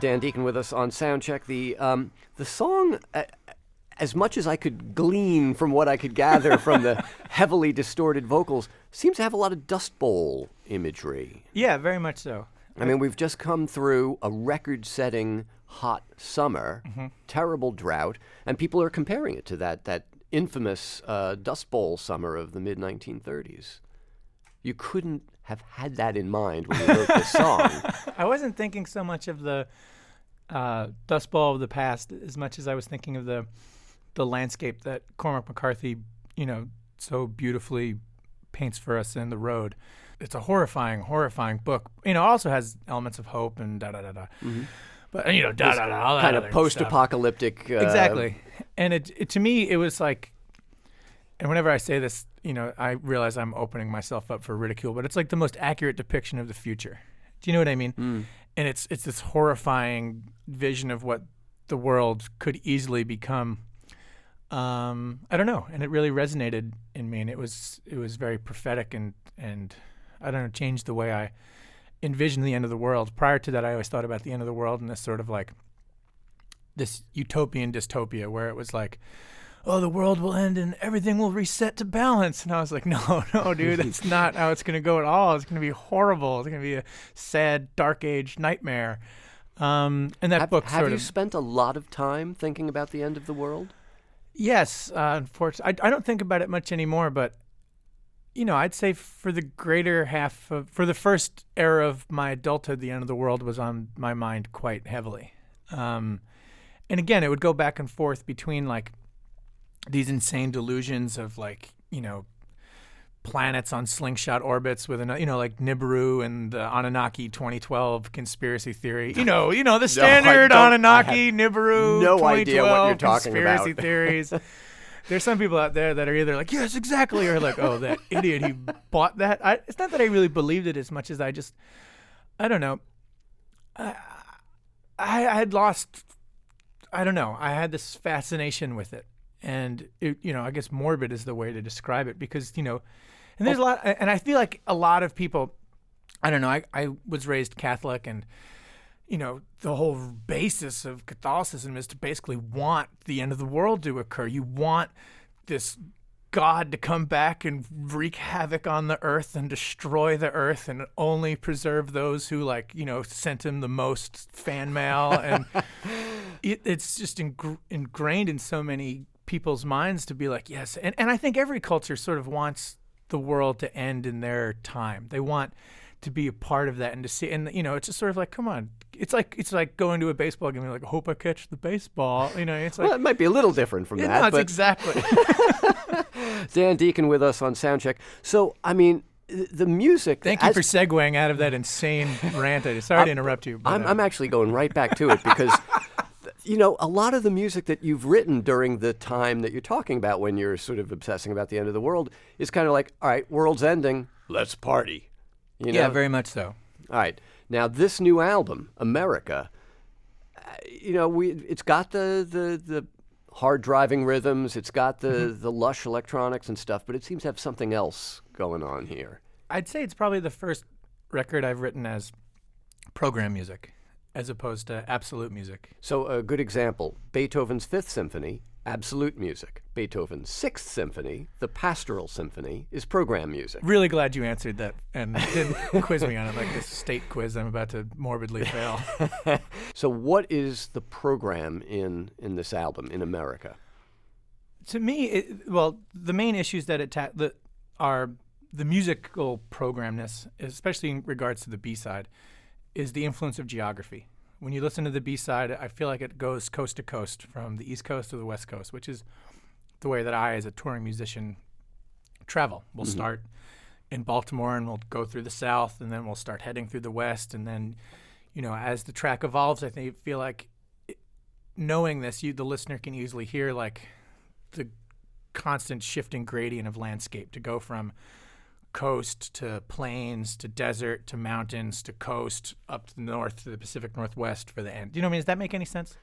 Dan Deacon with us on Soundcheck. The song, as much as I could glean from what I could gather from the heavily distorted vocals, seems to have a lot of Dust Bowl imagery. Yeah, very much so. I mean, we've just come through a record-setting hot summer, terrible drought, and people are comparing it to that infamous Dust Bowl summer of the mid-1930s. You couldn't have had that in mind when you wrote this song. I wasn't thinking so much of the Dust Bowl of the past as much as I was thinking of the landscape that Cormac McCarthy, so beautifully paints for us in The Road. It's a horrifying book. Also has elements of hope and da-da-da-da. Mm-hmm. But, all that kind other of post-apocalyptic. Exactly. And it to me, it was like, and whenever I say this, I realize I'm opening myself up for ridicule, but it's like the most accurate depiction of the future. Do you know what I mean? Mm. And it's this horrifying vision of what the world could easily become. I don't know, and it really resonated in me, and it was very prophetic and I don't know, changed the way I envisioned the end of the world. Prior to that, I always thought about the end of the world in this sort of like this utopian dystopia where it was like, oh, the world will end and everything will reset to balance. And I was like, no, dude, that's not how it's going to go at all. It's going to be horrible. It's going to be a sad, dark age nightmare. And that book have you spent a lot of time thinking about the end of the world? Yes, unfortunately. I don't think about it much anymore, but, I'd say for the greater half for the first era of my adulthood, the end of the world was on my mind quite heavily. And again, it would go back and forth between like these insane delusions of like, planets on slingshot orbits with like Nibiru and the Anunnaki 2012 conspiracy theory. The standard Anunnaki, Nibiru, no 2012 idea what you're talking conspiracy about. theories. There's some people out there that are either like, yes, exactly, or like, oh, that idiot, he bought that. It's not that I really believed it as much as I don't know. I had lost, I don't know. I had this fascination with it. And, I guess morbid is the way to describe it because, and there's a lot, and I feel like a lot of people, I don't know, I was raised Catholic and, the whole basis of Catholicism is to basically want the end of the world to occur. You want this God to come back and wreak havoc on the earth and destroy the earth and only preserve those who sent him the most fan mail. And it's just ingrained in so many people's minds to be like, yes. And I think every culture sort of wants the world to end in their time. They want to be a part of that and to see, and it's just sort of like, come on. It's like going to a baseball game and like, I hope I catch the baseball. It's like, well, it might be a little different from that. No, but exactly. Dan Deacon with us on Soundcheck. So, I mean, the music. Thank you for segueing out of that insane rant. Sorry to interrupt you. But, I'm actually going right back to it because, a lot of the music that you've written during the time that you're talking about when you're sort of obsessing about the end of the world is kind of like, all right, world's ending, let's party. Yeah, very much so. All right. Now, this new album, America, it's got the hard driving rhythms, it's got the lush electronics and stuff, but it seems to have something else going on here. I'd say it's probably the first record I've written as program music as opposed to absolute music. So a good example, Beethoven's Fifth Symphony, absolute music. Beethoven's Sixth Symphony, the Pastoral Symphony, is program music. Really glad you answered that and didn't quiz me on it like this state quiz I'm about to morbidly fail. So what is the program in this album, in America? To me, the main issues that are the musical programness, especially in regards to the B-side, is the influence of geography. When you listen to the B-side, I feel like it goes coast to coast from the East Coast to the West Coast, which is the way that I, as a touring musician, travel. We'll start in Baltimore and we'll go through the South, and then we'll start heading through the West. And then, as the track evolves, I feel like knowing this, the listener can easily hear like the constant shifting gradient of landscape to go from coast to plains to desert to mountains to coast up to the north to the Pacific Northwest for the end. Do you know what I mean? Does that make any sense?